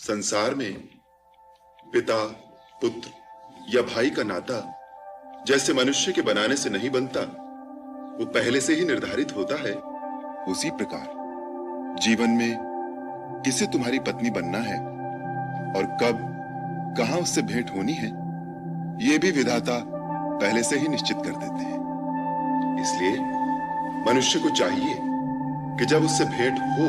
संसार में पिता, पुत्र या भाई का नाता जैसे मनुष्य के बनाने से नहीं बनता, वो पहले से ही निर्धारित होता है, उसी प्रकार जीवन में किसे तुम्हारी पत्नी बनना है और कब कहां उससे भेंट होनी है, ये भी विधाता पहले से ही निश्चित कर देते हैं। इसलिए मनुष्य को चाहिए कि जब उससे भेंट हो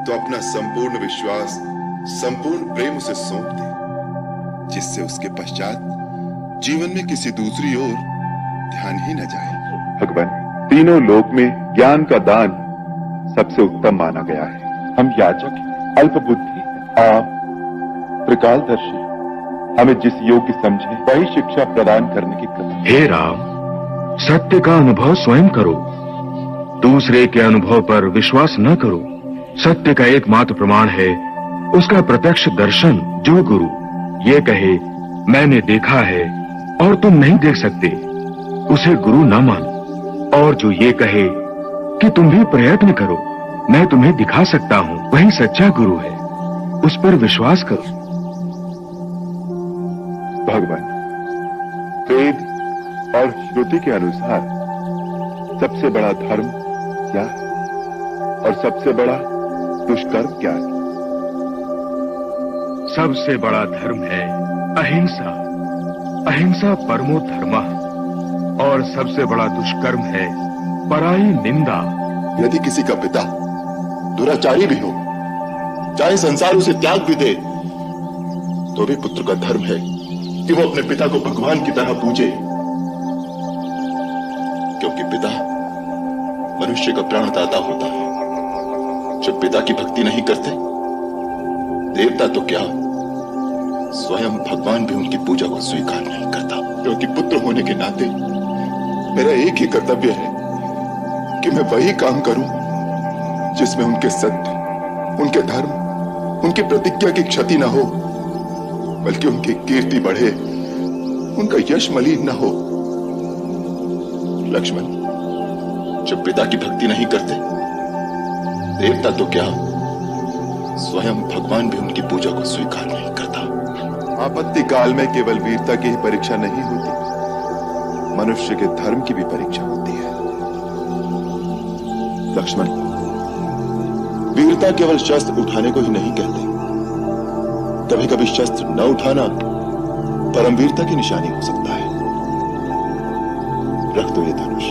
तो अपना संपूर्ण विश्वास, संपूर्ण प्रेम उसे सौंप दे, जिससे उसके पश्चात जीवन में किसी दूसरी ओर ध्यान ही न जाए। भगवान, तीनों लोक में ज्ञान का दान सबसे उत्तम माना गया है। हम याचक, अल्प बुद्धि, आप त्रिकालदर्शी, हमें जिस योग्य समझे वही शिक्षा प्रदान करने की कृपा। हे राम, सत्य का अनुभव स्वयं करो, दूसरे के अनुभव पर विश्वास न करो। सत्य का एकमात्र प्रमाण है उसका प्रत्यक्ष दर्शन। जो गुरु ये कहे मैंने देखा है और तुम नहीं देख सकते, उसे गुरु न मानो। और जो ये कहे कि तुम भी प्रयत्न करो, मैं तुम्हें दिखा सकता हूं, वही सच्चा गुरु है, उस पर विश्वास करो। भगवान, वेद और श्रुति के अनुसार सबसे बड़ा धर्म क्या है और सबसे बड़ा दुष्कर्म क्या है? सबसे बड़ा धर्म है अहिंसा। अहिंसा परमो धर्मः। और सबसे बड़ा दुष्कर्म है पराई निंदा। यदि किसी का पिता दुराचारी भी हो, चाहे संसार उसे त्याग भी दे, तो भी पुत्र का धर्म है कि वो अपने पिता को भगवान की तरह पूजे, क्योंकि पिता मनुष्य का प्राणदाता होता है। जब पिता की भक्ति नहीं करते, देवता तो क्या, स्वयं भगवान भी उनकी पूजा को स्वीकार नहीं करता। क्योंकि पुत्र होने के नाते मेरा एक ही कर्तव्य है कि मैं वही काम करूं जिसमें उनके सत्य, उनके धर्म, उनकी प्रतिज्ञा की क्षति ना हो, बल्कि उनकी कीर्ति बढ़े, उनका यश मलिन ना हो। लक्ष्मण, जब पिता की भक्ति नहीं करते, देवता तो क्या, स्वयं भगवान भी उनकी पूजा को स्वीकार नहीं करता। आपत्ति काल में केवल वीरता की ही परीक्षा नहीं होती, मनुष्य के धर्म की भी परीक्षा होती है। लक्ष्मण, वीरता केवल शस्त्र उठाने को ही नहीं कहते। कभी कभी शस्त्र न उठाना परमवीरता की निशानी हो सकता है। रख दो ये धनुष।